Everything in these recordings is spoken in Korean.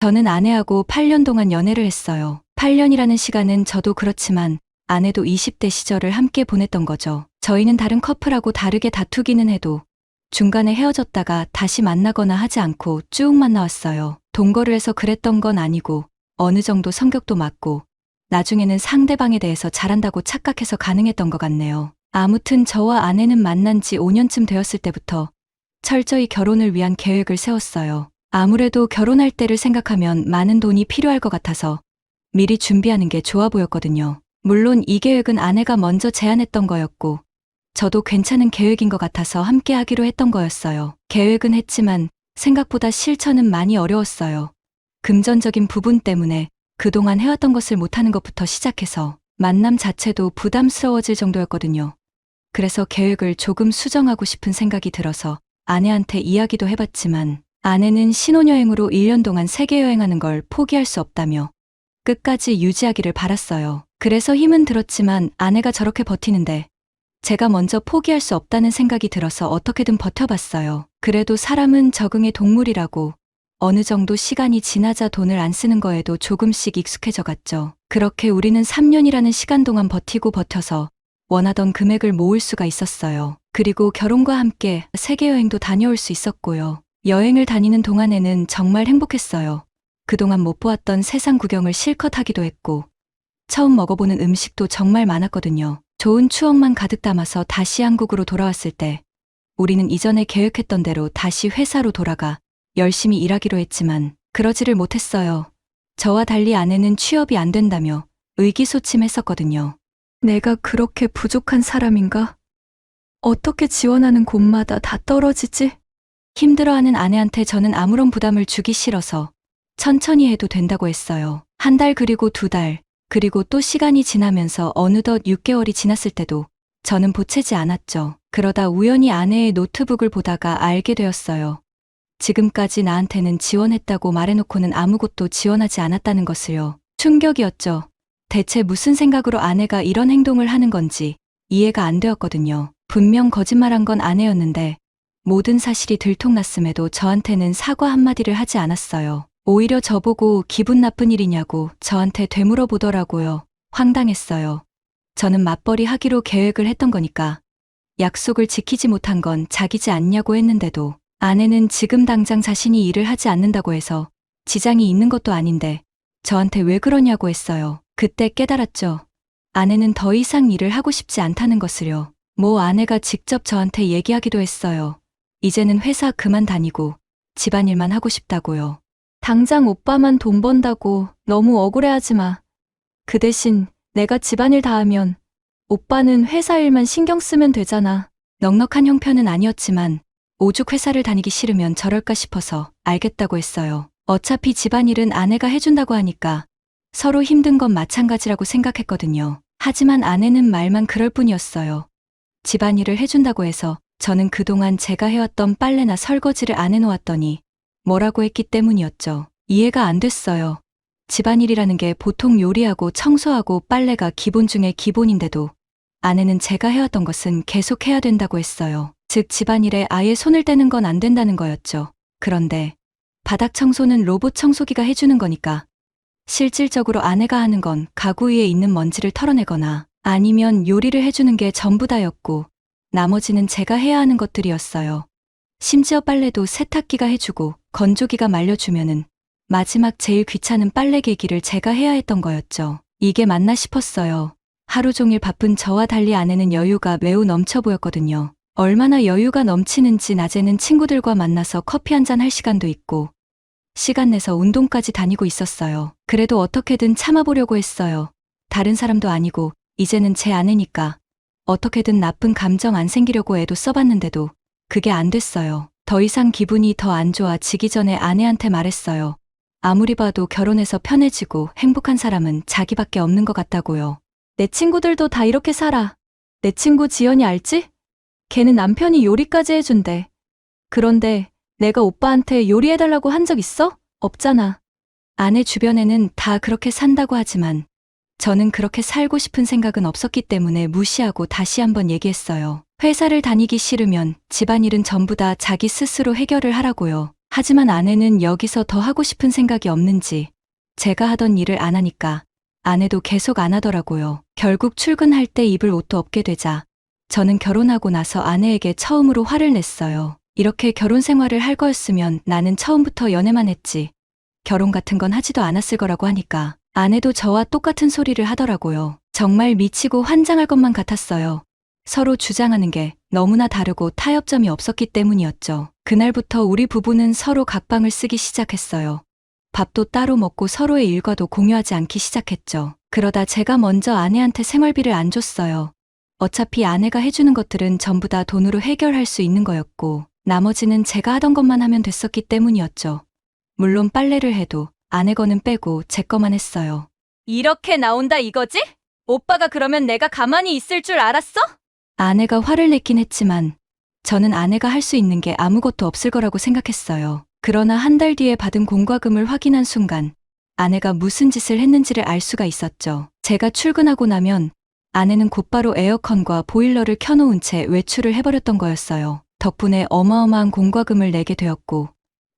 저는 아내하고 8년 동안 연애를 했어요. 8년이라는 시간은 저도 그렇지만 아내도 20대 시절을 함께 보냈던 거죠. 저희는 다른 커플하고 다르게 다투기는 해도 중간에 헤어졌다가 다시 만나거나 하지 않고 쭉 만나왔어요. 동거를 해서 그랬던 건 아니고 어느 정도 성격도 맞고 나중에는 상대방에 대해서 잘한다고 착각해서 가능했던 것 같네요. 아무튼 저와 아내는 만난 지 5년쯤 되었을 때부터 철저히 결혼을 위한 계획을 세웠어요. 아무래도 결혼할 때를 생각하면 많은 돈이 필요할 것 같아서 미리 준비하는 게 좋아 보였거든요. 물론 이 계획은 아내가 먼저 제안했던 거였고 저도 괜찮은 계획인 것 같아서 함께 하기로 했던 거였어요. 계획은 했지만 생각보다 실천은 많이 어려웠어요. 금전적인 부분 때문에 그동안 해왔던 것을 못하는 것부터 시작해서 만남 자체도 부담스러워질 정도였거든요. 그래서 계획을 조금 수정하고 싶은 생각이 들어서 아내한테 이야기도 해봤지만 아내는 신혼여행으로 1년 동안 세계 여행하는 걸 포기할 수 없다며 끝까지 유지하기를 바랐어요. 그래서 힘은 들었지만 아내가 저렇게 버티는데 제가 먼저 포기할 수 없다는 생각이 들어서 어떻게든 버텨봤어요. 그래도 사람은 적응의 동물이라고 어느 정도 시간이 지나자 돈을 안 쓰는 거에도 조금씩 익숙해져 갔죠. 그렇게 우리는 3년이라는 시간 동안 버티고 버텨서 원하던 금액을 모을 수가 있었어요. 그리고 결혼과 함께 세계여행도 다녀올 수 있었고요. 여행을 다니는 동안에는 정말 행복했어요. 그동안 못 보았던 세상 구경을 실컷 하기도 했고 처음 먹어보는 음식도 정말 많았거든요. 좋은 추억만 가득 담아서 다시 한국으로 돌아왔을 때 우리는 이전에 계획했던 대로 다시 회사로 돌아가 열심히 일하기로 했지만 그러지를 못했어요. 저와 달리 아내는 취업이 안 된다며 의기소침했었거든요. 내가 그렇게 부족한 사람인가? 어떻게 지원하는 곳마다 다 떨어지지? 힘들어하는 아내한테 저는 아무런 부담을 주기 싫어서 천천히 해도 된다고 했어요. 한 달 그리고 2달 그리고 또 시간이 지나면서 어느덧 6개월이 지났을 때도 저는 보채지 않았죠. 그러다 우연히 아내의 노트북을 보다가 알게 되었어요. 지금까지 나한테는 지원했다고 말해놓고는 아무것도 지원하지 않았다는 것을요. 충격이었죠. 대체 무슨 생각으로 아내가 이런 행동을 하는 건지 이해가 안 되었거든요. 분명 거짓말한 건 아내였는데 모든 사실이 들통났음에도 저한테는 사과 한마디를 하지 않았어요. 오히려 저보고 기분 나쁜 일이냐고 저한테 되물어보더라고요. 황당했어요. 저는 맞벌이 하기로 계획을 했던 거니까 약속을 지키지 못한 건 자기지 않냐고 했는데도 아내는 지금 당장 자신이 일을 하지 않는다고 해서 지장이 있는 것도 아닌데 저한테 왜 그러냐고 했어요. 그때 깨달았죠. 아내는 더 이상 일을 하고 싶지 않다는 것을요. 아내가 직접 저한테 얘기하기도 했어요. 이제는 회사 그만 다니고 집안일만 하고 싶다고요. 당장 오빠만 돈 번다고 너무 억울해하지 마. 그 대신 내가 집안일 다 하면 오빠는 회사 일만 신경 쓰면 되잖아. 넉넉한 형편은 아니었지만 오죽 회사를 다니기 싫으면 저럴까 싶어서 알겠다고 했어요. 어차피 집안일은 아내가 해준다고 하니까 서로 힘든 건 마찬가지라고 생각했거든요. 하지만 아내는 말만 그럴 뿐이었어요. 집안일을 해준다고 해서 저는 그동안 제가 해왔던 빨래나 설거지를 안 해놓았더니 뭐라고 했기 때문이었죠. 이해가 안 됐어요. 집안일이라는 게 보통 요리하고 청소하고 빨래가 기본 중에 기본인데도 아내는 제가 해왔던 것은 계속 해야 된다고 했어요. 즉 집안일에 아예 손을 떼는 건 안 된다는 거였죠. 그런데 바닥 청소는 로봇 청소기가 해주는 거니까 실질적으로 아내가 하는 건 가구 위에 있는 먼지를 털어내거나 아니면 요리를 해주는 게 전부 다였고 나머지는 제가 해야 하는 것들이었어요. 심지어 빨래도 세탁기가 해주고 건조기가 말려주면은 마지막 제일 귀찮은 빨래 개기를 제가 해야 했던 거였죠. 이게 맞나 싶었어요. 하루 종일 바쁜 저와 달리 아내는 여유가 매우 넘쳐 보였거든요. 얼마나 여유가 넘치는지 낮에는 친구들과 만나서 커피 한잔 할 시간도 있고 시간 내서 운동까지 다니고 있었어요. 그래도 어떻게든 참아보려고 했어요. 다른 사람도 아니고 이제는 제 아내니까 어떻게든 나쁜 감정 안 생기려고 애도 써봤는데도 그게 안 됐어요. 더 이상 기분이 더 안 좋아지기 전에 아내한테 말했어요. 아무리 봐도 결혼해서 편해지고 행복한 사람은 자기밖에 없는 것 같다고요. 내 친구들도 다 이렇게 살아. 내 친구 지연이 알지? 걔는 남편이 요리까지 해준대. 그런데 내가 오빠한테 요리해달라고 한 적 있어? 없잖아. 아내 주변에는 다 그렇게 산다고 하지만 저는 그렇게 살고 싶은 생각은 없었기 때문에 무시하고 다시 한번 얘기했어요. 회사를 다니기 싫으면 집안일은 전부 다 자기 스스로 해결을 하라고요. 하지만 아내는 여기서 더 하고 싶은 생각이 없는지 제가 하던 일을 안 하니까 아내도 계속 안 하더라고요. 결국 출근할 때 입을 옷도 없게 되자 저는 결혼하고 나서 아내에게 처음으로 화를 냈어요. 이렇게 결혼 생활을 할 거였으면 나는 처음부터 연애만 했지. 결혼 같은 건 하지도 않았을 거라고 하니까 아내도 저와 똑같은 소리를 하더라고요. 정말 미치고 환장할 것만 같았어요. 서로 주장하는 게 너무나 다르고 타협점이 없었기 때문이었죠. 그날부터 우리 부부는 서로 각방을 쓰기 시작했어요. 밥도 따로 먹고 서로의 일과도 공유하지 않기 시작했죠. 그러다 제가 먼저 아내한테 생활비를 안 줬어요. 어차피 아내가 해주는 것들은 전부 다 돈으로 해결할 수 있는 거였고 나머지는 제가 하던 것만 하면 됐었기 때문이었죠. 물론 빨래를 해도 아내 거는 빼고 제 거만 했어요. 이렇게 나온다 이거지? 오빠가 그러면 내가 가만히 있을 줄 알았어? 아내가 화를 냈긴 했지만 저는 아내가 할 수 있는 게 아무것도 없을 거라고 생각했어요. 그러나 한 달 뒤에 받은 공과금을 확인한 순간 아내가 무슨 짓을 했는지를 알 수가 있었죠. 제가 출근하고 나면 아내는 곧바로 에어컨과 보일러를 켜놓은 채 외출을 해버렸던 거였어요. 덕분에 어마어마한 공과금을 내게 되었고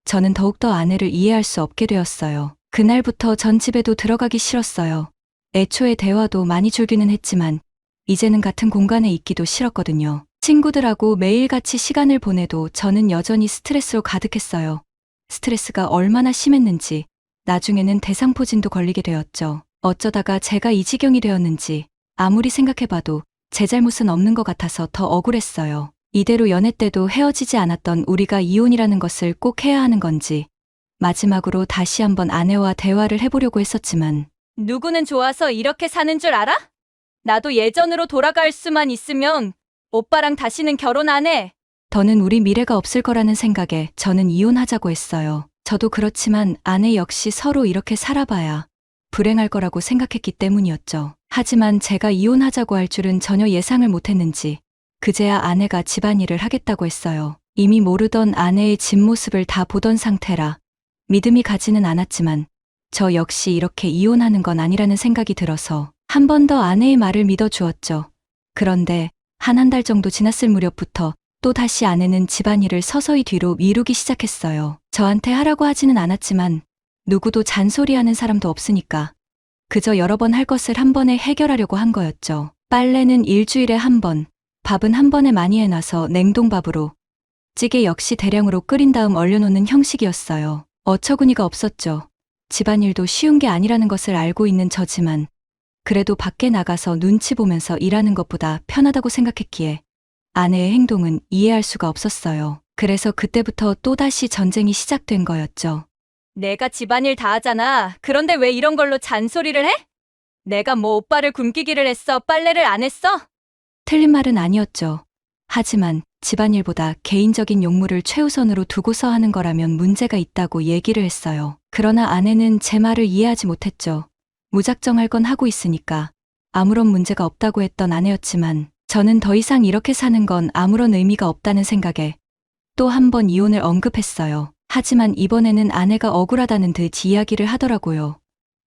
저는 더욱더 아내를 이해할 수 없게 되었어요. 그날부터 전 집에도 들어가기 싫었어요. 애초에 대화도 많이 줄기는 했지만 이제는 같은 공간에 있기도 싫었거든요. 친구들하고 매일같이 시간을 보내도 저는 여전히 스트레스로 가득했어요. 스트레스가 얼마나 심했는지 나중에는 대상포진도 걸리게 되었죠. 어쩌다가 제가 이 지경이 되었는지 아무리 생각해봐도 제 잘못은 없는 것 같아서 더 억울했어요. 이대로 연애 때도 헤어지지 않았던 우리가 이혼이라는 것을 꼭 해야 하는 건지 마지막으로 다시 한번 아내와 대화를 해보려고 했었지만 누구는 좋아서 이렇게 사는 줄 알아? 나도 예전으로 돌아갈 수만 있으면 오빠랑 다시는 결혼 안 해. 더는 우리 미래가 없을 거라는 생각에 저는 이혼하자고 했어요. 저도 그렇지만 아내 역시 서로 이렇게 살아봐야 불행할 거라고 생각했기 때문이었죠. 하지만 제가 이혼하자고 할 줄은 전혀 예상을 못했는지 그제야 아내가 집안일을 하겠다고 했어요. 이미 모르던 아내의 집 모습을 다 보던 상태라 믿음이 가지는 않았지만 저 역시 이렇게 이혼하는 건 아니라는 생각이 들어서 한 번 더 아내의 말을 믿어주었죠. 그런데 한 달 정도 지났을 무렵부터 또 다시 아내는 집안일을 서서히 뒤로 미루기 시작했어요. 저한테 하라고 하지는 않았지만 누구도 잔소리하는 사람도 없으니까 그저 여러 번 할 것을 한 번에 해결하려고 한 거였죠. 빨래는 일주일에 한 번, 밥은 한 번에 많이 해놔서 냉동밥으로, 찌개 역시 대량으로 끓인 다음 얼려놓는 형식이었어요. 어처구니가 없었죠. 집안일도 쉬운 게 아니라는 것을 알고 있는 저지만 그래도 밖에 나가서 눈치 보면서 일하는 것보다 편하다고 생각했기에 아내의 행동은 이해할 수가 없었어요. 그래서 그때부터 또다시 전쟁이 시작된 거였죠. 내가 집안일 다 하잖아. 그런데 왜 이런 걸로 잔소리를 해? 내가 뭐 오빠를 굶기기를 했어? 빨래를 안 했어? 틀린 말은 아니었죠. 하지만 집안일보다 개인적인 욕구를 최우선으로 두고서 하는 거라면 문제가 있다고 얘기를 했어요. 그러나 아내는 제 말을 이해하지 못했죠. 무작정 할 건 하고 있으니까 아무런 문제가 없다고 했던 아내였지만 저는 더 이상 이렇게 사는 건 아무런 의미가 없다는 생각에 또 한 번 이혼을 언급했어요. 하지만 이번에는 아내가 억울하다는 듯 이야기를 하더라고요.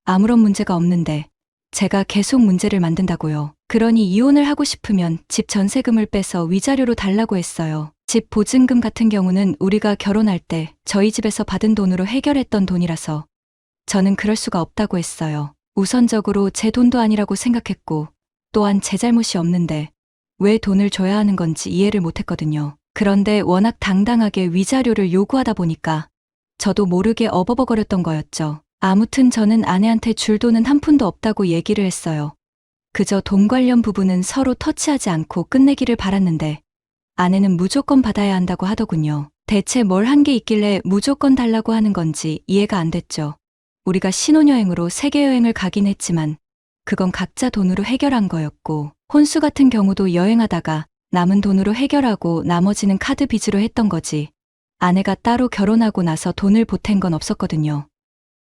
아무런 문제가 없는데 제가 계속 문제를 만든다고요. 그러니 이혼을 하고 싶으면 집 전세금을 빼서 위자료로 달라고 했어요. 집 보증금 같은 경우는 우리가 결혼할 때 저희 집에서 받은 돈으로 해결했던 돈이라서 저는 그럴 수가 없다고 했어요. 우선적으로 제 돈도 아니라고 생각했고 또한 제 잘못이 없는데 왜 돈을 줘야 하는 건지 이해를 못했거든요. 그런데 워낙 당당하게 위자료를 요구하다 보니까 저도 모르게 어버버거렸던 거였죠. 아무튼 저는 아내한테 줄 돈은 한 푼도 없다고 얘기를 했어요. 그저 돈 관련 부분은 서로 터치하지 않고 끝내기를 바랐는데 아내는 무조건 받아야 한다고 하더군요. 대체 뭘 한 게 있길래 무조건 달라고 하는 건지 이해가 안 됐죠. 우리가 신혼여행으로 세계여행을 가긴 했지만 그건 각자 돈으로 해결한 거였고 혼수 같은 경우도 여행하다가 남은 돈으로 해결하고 나머지는 카드 빚으로 했던 거지. 아내가 따로 결혼하고 나서 돈을 보탠 건 없었거든요.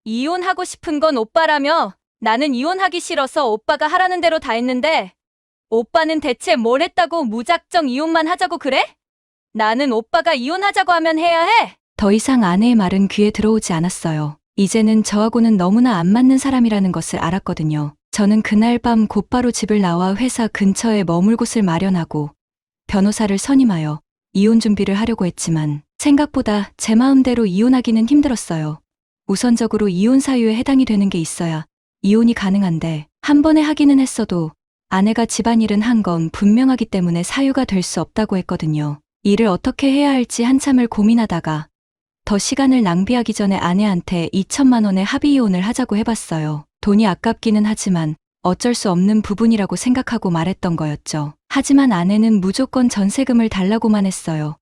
이혼하고 싶은 건 오빠라며. 나는 이혼하기 싫어서 오빠가 하라는 대로 다 했는데 오빠는 대체 뭘 했다고 무작정 이혼만 하자고 그래? 나는 오빠가 이혼하자고 하면 해야 해. 더 이상 아내의 말은 귀에 들어오지 않았어요. 이제는 저하고는 너무나 안 맞는 사람이라는 것을 알았거든요. 저는 그날 밤 곧바로 집을 나와 회사 근처에 머물 곳을 마련하고 변호사를 선임하여 이혼 준비를 하려고 했지만 생각보다 제 마음대로 이혼하기는 힘들었어요. 우선적으로 이혼 사유에 해당이 되는 게 있어야 이혼이 가능한데 한 번에 하기는 했어도 아내가 집안일은 한 건 분명하기 때문에 사유가 될 수 없다고 했거든요. 일을 어떻게 해야 할지 한참을 고민하다가 더 시간을 낭비하기 전에 아내한테 2천만 원의 합의 이혼을 하자고 해봤어요. 돈이 아깝기는 하지만 어쩔 수 없는 부분이라고 생각하고 말했던 거였죠. 하지만 아내는 무조건 전세금을 달라고만 했어요.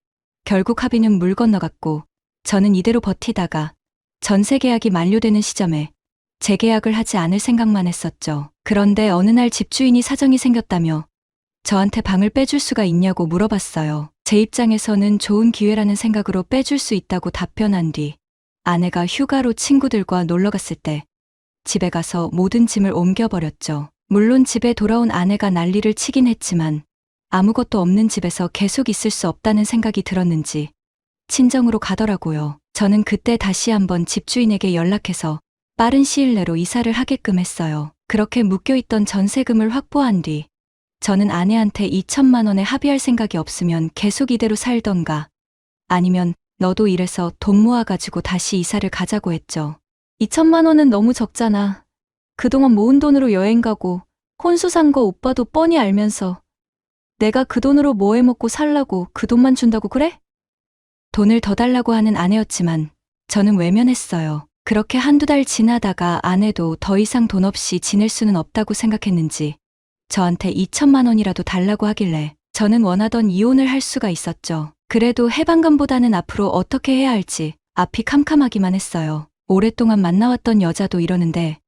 결국 합의는 물 건너갔고 저는 이대로 버티다가 전세 계약이 만료되는 시점에 재계약을 하지 않을 생각만 했었죠. 그런데 어느 날 집주인이 사정이 생겼다며 저한테 방을 빼줄 수가 있냐고 물어봤어요. 제 입장에서는 좋은 기회라는 생각으로 빼줄 수 있다고 답변한 뒤 아내가 휴가로 친구들과 놀러 갔을 때 집에 가서 모든 짐을 옮겨버렸죠. 물론 집에 돌아온 아내가 난리를 치긴 했지만 아무것도 없는 집에서 계속 있을 수 없다는 생각이 들었는지 친정으로 가더라고요. 저는 그때 다시 한번 집주인에게 연락해서 빠른 시일 내로 이사를 하게끔 했어요. 그렇게 묶여있던 전세금을 확보한 뒤 저는 아내한테 2천만 원에 합의할 생각이 없으면 계속 이대로 살던가 아니면 너도 일해서 돈 모아가지고 다시 이사를 가자고 했죠. 2천만 원은 너무 적잖아. 그동안 모은 돈으로 여행 가고 혼수 산 거 오빠도 뻔히 알면서 내가 그 돈으로 뭐 해먹고 살라고 그 돈만 준다고 그래? 돈을 더 달라고 하는 아내였지만 저는 외면했어요. 그렇게 한두 달 지나다가 아내도 더 이상 돈 없이 지낼 수는 없다고 생각했는지 저한테 2천만 원이라도 달라고 하길래 저는 원하던 이혼을 할 수가 있었죠. 그래도 해방감보다는 앞으로 어떻게 해야 할지 앞이 캄캄하기만 했어요. 오랫동안 만나왔던 여자도 이러는데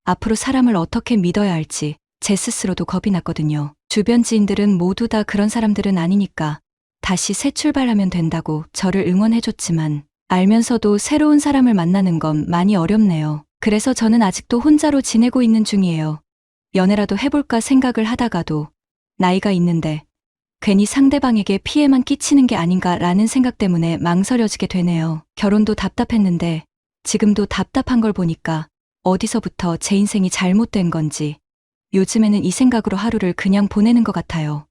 앞으로 사람을 어떻게 믿어야 할지 제 스스로도 겁이 났거든요. 주변 지인들은 모두 다 그런 사람들은 아니니까 다시 새 출발하면 된다고 저를 응원해줬지만 알면서도 새로운 사람을 만나는 건 많이 어렵네요. 그래서 저는 아직도 혼자로 지내고 있는 중이에요. 연애라도 해볼까 생각을 하다가도 나이가 있는데 괜히 상대방에게 피해만 끼치는 게 아닌가라는 생각 때문에 망설여지게 되네요. 결혼도 답답했는데 지금도 답답한 걸 보니까 어디서부터 제 인생이 잘못된 건지 요즘에는 이 생각으로 하루를 그냥 보내는 것 같아요.